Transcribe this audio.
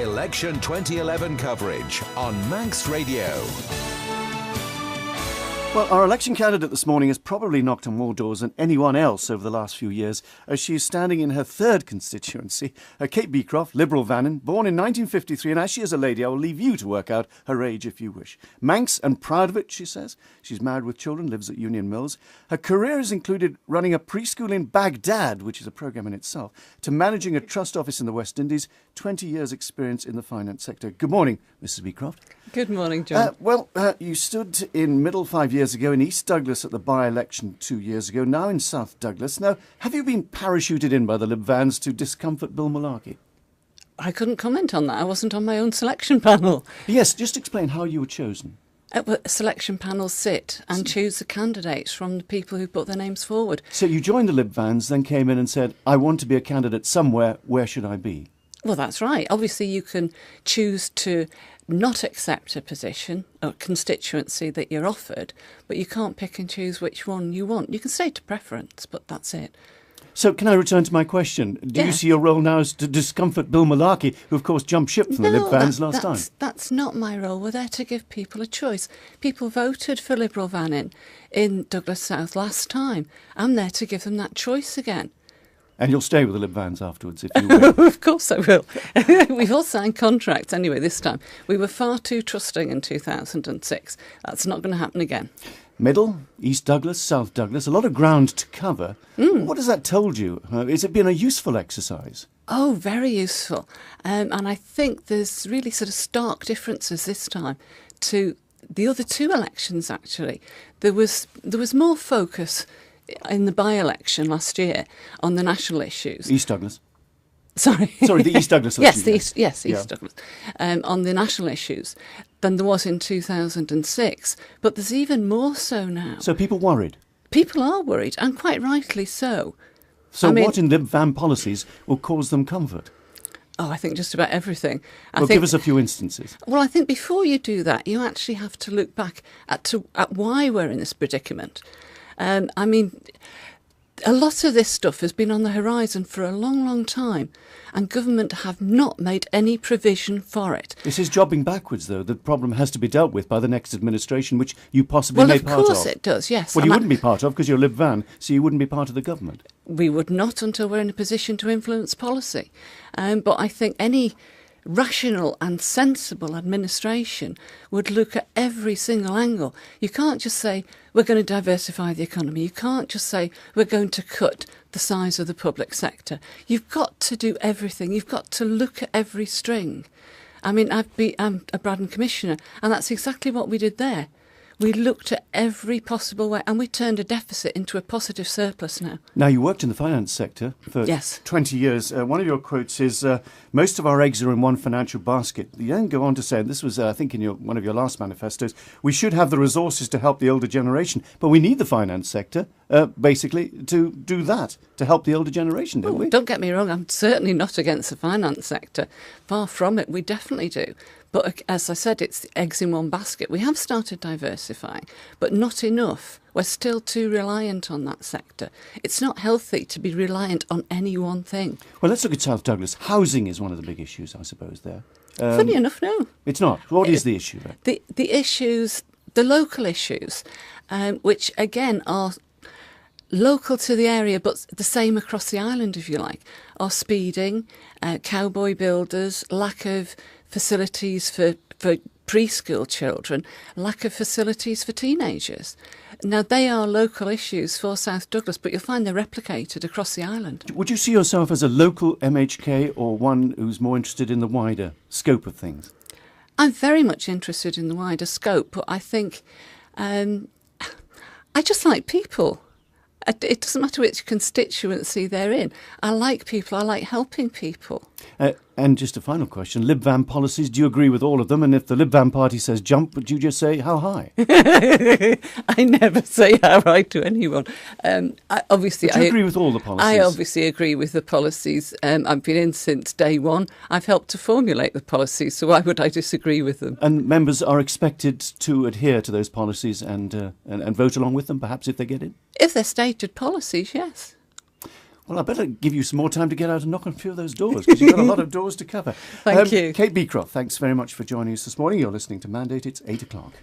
Election 2011 coverage on Manx Radio. Well, our election candidate this morning has probably knocked on more doors than anyone else over the last few years, as she is standing in her third constituency. Kate Beecroft, Liberal Vannin, born in 1953, and as she is a lady, I will leave you to work out her age if you wish. Manx and proud of it, she says. She's married with children, lives at Union Mills. Her career has included running a preschool in Baghdad, which is a programme in itself, to managing a trust office in the West Indies, 20 years' experience in the finance sector. Good morning, Mrs. Beecroft. Good morning, John. You stood in Middle 5 years ago, in East Douglas at the by-election 2 years ago, now in South Douglas. Now, have you been parachuted in by the Lib Vans to discomfort Bill Malarkey? I couldn't comment on that. I wasn't on my own selection panel. Yes, just explain how you were chosen. Selection panels sit and choose the candidates from the people who put their names forward. So you joined the Lib Vans, then came in and said, I want to be a candidate somewhere, where should I be? Well, that's right. Obviously, you can choose to not accept a position or constituency that you're offered, but you can't pick and choose which one you want. You can say to preference, but that's it. So can I return to my question? Do you see your role now as to discomfort Bill Malarkey, who of course jumped ship from the Lib Vans last time? That's not my role. We're there to give people a choice. People voted for Liberal Vannin in Douglas South last time. I'm there to give them that choice again. And you'll stay with the Lib Vans afterwards, if you will. Of course I will. We've all signed contracts anyway this time. We were far too trusting in 2006. That's not going to happen again. Middle, East Douglas, South Douglas, a lot of ground to cover. What has that told you? Has it been a useful exercise? Oh, very useful. And I think there's really sort of stark differences this time to the other two elections, actually. There was more focus in the by-election last year on the national issues. East Douglas. Sorry, the East Douglas election. East Douglas. On the national issues than there was in 2006. But there's even more so now. So people worried? People are worried, and quite rightly so. So what in Lib Van policies will cause them comfort? Oh, I think just about everything. Give us a few instances. Well, I think before you do that, you actually have to look back at why we're in this predicament. A lot of this stuff has been on the horizon for a long, long time, and government have not made any provision for it. This is jobbing backwards, though. The problem has to be dealt with by the next administration, which you possibly may part of. Well, of course it does, yes. Well, you wouldn't be part of, because you're Lib Van, so you wouldn't be part of the government. We would not until we're in a position to influence policy. But I think any rational and sensible administration would look at every single angle. You can't just say, we're going to diversify the economy. You can't just say, we're going to cut the size of the public sector. You've got to do everything. You've got to look at every string. I'm a Braddon Commissioner, and that's exactly what we did there. We looked at every possible way, and we turned a deficit into a positive surplus now. Now, you worked in the finance sector for 20 years. One of your quotes is, most of our eggs are in one financial basket. You then go on to say, and this was, I think, in one of your last manifestos, we should have the resources to help the older generation, but we need the finance sector, basically, to do that, to help the older generation, don't we? Don't get me wrong, I'm certainly not against the finance sector. Far from it, we definitely do. But as I said, it's eggs in one basket. We have started diversifying, but not enough. We're still too reliant on that sector. It's not healthy to be reliant on any one thing. Well, let's look at South Douglas. Housing is one of the big issues, I suppose, there. Funny enough, no. It's not. What is the issue there? The issues, the local issues, which again are local to the area but the same across the island, if you like, are speeding, cowboy builders, lack of facilities for preschool children, lack of facilities for teenagers. Now, they are local issues for South Douglas, but you'll find they're replicated across the island. Would you see yourself as a local MHK or one who's more interested in the wider scope of things? I'm very much interested in the wider scope, but I think I just like people. It doesn't matter which constituency they're in. I like people. I like helping people. And just a final question. Lib Van policies, do you agree with all of them? And if the Lib Van party says jump, would you just say how high? I never say how high to anyone. Do you agree with all the policies? I obviously agree with the policies. I've been in since day one. I've helped to formulate the policies, so why would I disagree with them? And members are expected to adhere to those policies and vote along with them, perhaps, if they get in? If they're stated policies, yes. Well, I better give you some more time to get out and knock on a few of those doors, because you've got a lot of doors to cover. Thank you. Kate Beecroft, thanks very much for joining us this morning. You're listening to Mandate. It's 8 o'clock.